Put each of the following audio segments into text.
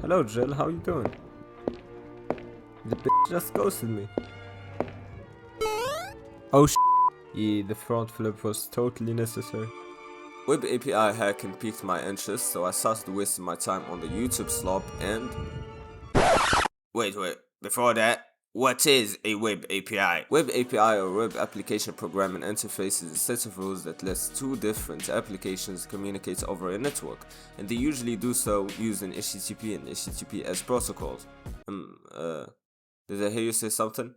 Hello Jill, how you doing? The bitch just ghosted me. Oh yeah, the front flip was totally necessary. Web API hacking piqued my interest, so I started wasting my time on the YouTube slop and... Wait, before that, what is a Web API? Web API or Web Application Programming Interface is a set of rules that lets two different applications communicate over a network, and they usually do so using HTTP and HTTPS protocols. Did I hear you say something?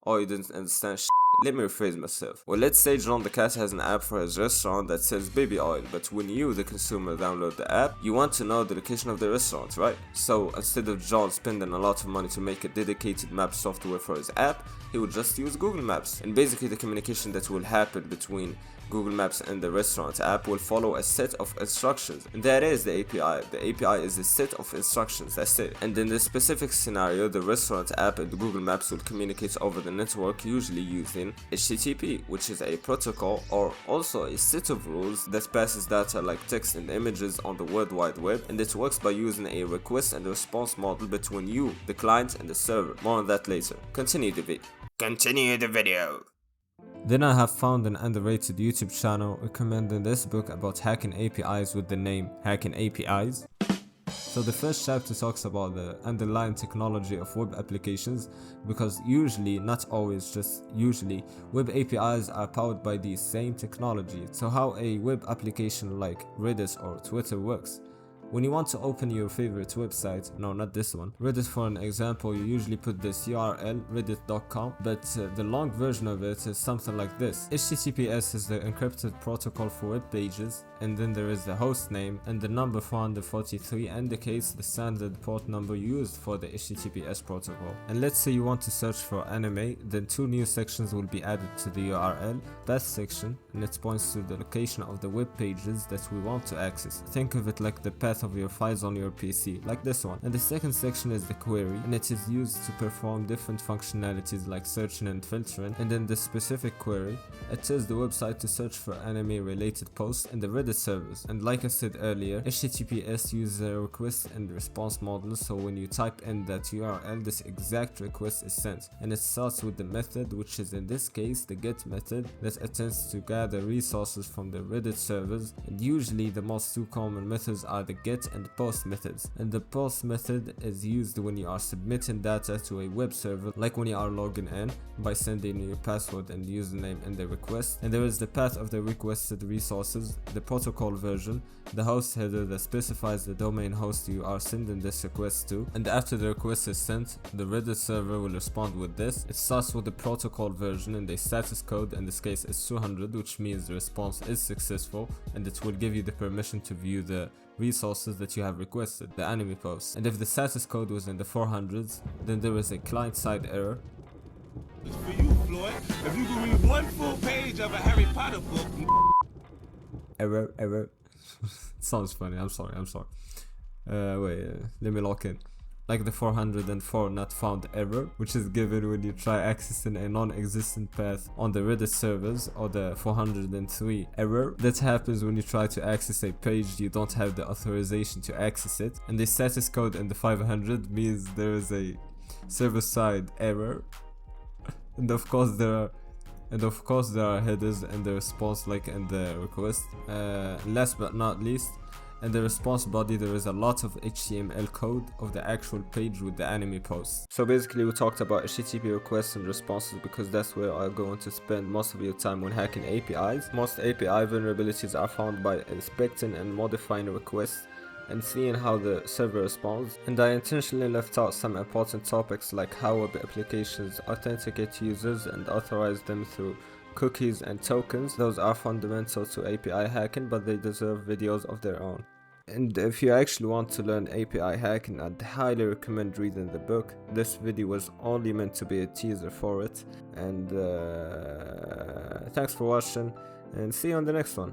Oh, you didn't understand shit. Let me rephrase myself. Well, let's say John the cat has an app for his restaurant that sells baby oil, but when you, the consumer, download the app, you want to know the location of the restaurant, right? So instead of John spending a lot of money to make a dedicated map software for his app, he would just use Google Maps. And basically the communication that will happen between Google Maps and the restaurant app will follow a set of instructions, and that is the API. The API is a set of instructions, that's it. And in this specific scenario, the restaurant app and Google Maps will communicate over the network, usually using HTTP, which is a protocol or also a set of rules that passes data like text and images on the World Wide Web, and it works by using a request and response model between you, the client, and the server. More on that later. Continue the video. Then I have found an underrated YouTube channel recommending this book about hacking APIs with the name Hacking APIs. So the first chapter talks about the underlying technology of web applications, because usually, not always, just usually, web APIs are powered by the same technology. So how a web application like Reddit or Twitter works. When you want to open your favorite website, no, not this one, Reddit for an example, you usually put this URL, reddit.com, but the long version of it is something like this. HTTPS is the encrypted protocol for web pages, and then there is the host name, and the number 443 indicates the standard port number used for the HTTPS protocol. And let's say you want to search for anime, then two new sections will be added to the URL, path section, and it points to the location of the web pages that we want to access. Think of it like the path of your files on your PC, like this one. And the second section is the query, and it is used to perform different functionalities like searching and filtering. And in the specific query, it tells the website to search for anime related posts in the Reddit servers. And like I said earlier, HTTPS uses a request and response model, so when you type in that URL, this exact request is sent, and it starts with the method, which is in this case the get method, that attempts to gather resources from the Reddit servers. And usually the most two common methods are the get and post methods, and the post method is used when you are submitting data to a web server, like when you are logging in by sending your password and username in the request. And there is the path of the requested resources, the protocol version, the host header that specifies the domain host you are sending this request to, and after the request is sent, the Reddit server will respond with this. It starts with the protocol version, and the status code in this case is 200, which means the response is successful, and it will give you the permission to view the resources that you have requested, the anime posts. And if the status code was in the 400s, then there is a client-side error. It's for you, Floyd. If you can read one full page of a Harry Potter book. Error. Sounds funny. I'm sorry. Wait, let me lock in. Like the 404 not found error, which is given when you try accessing a non-existent path on the Reddit servers, or the 403 error that happens when you try to access a page you don't have the authorization to access it. And the status code in the 500 means there is a server-side error. And of course there are headers in the response, like in the request. Last but not least, in the response body there is a lot of HTML code of the actual page with the anime post. So basically we talked about HTTP requests and responses because that's where I'm going to spend most of your time when hacking APIs. Most API vulnerabilities are found by inspecting and modifying requests and seeing how the server responds. And I intentionally left out some important topics like how web applications authenticate users and authorize them through cookies and tokens. Those are fundamental to API hacking, but they deserve videos of their own. And if you actually want to learn API hacking, I'd highly recommend reading the book. This video was only meant to be a teaser for it. And thanks for watching, and see you on the next one.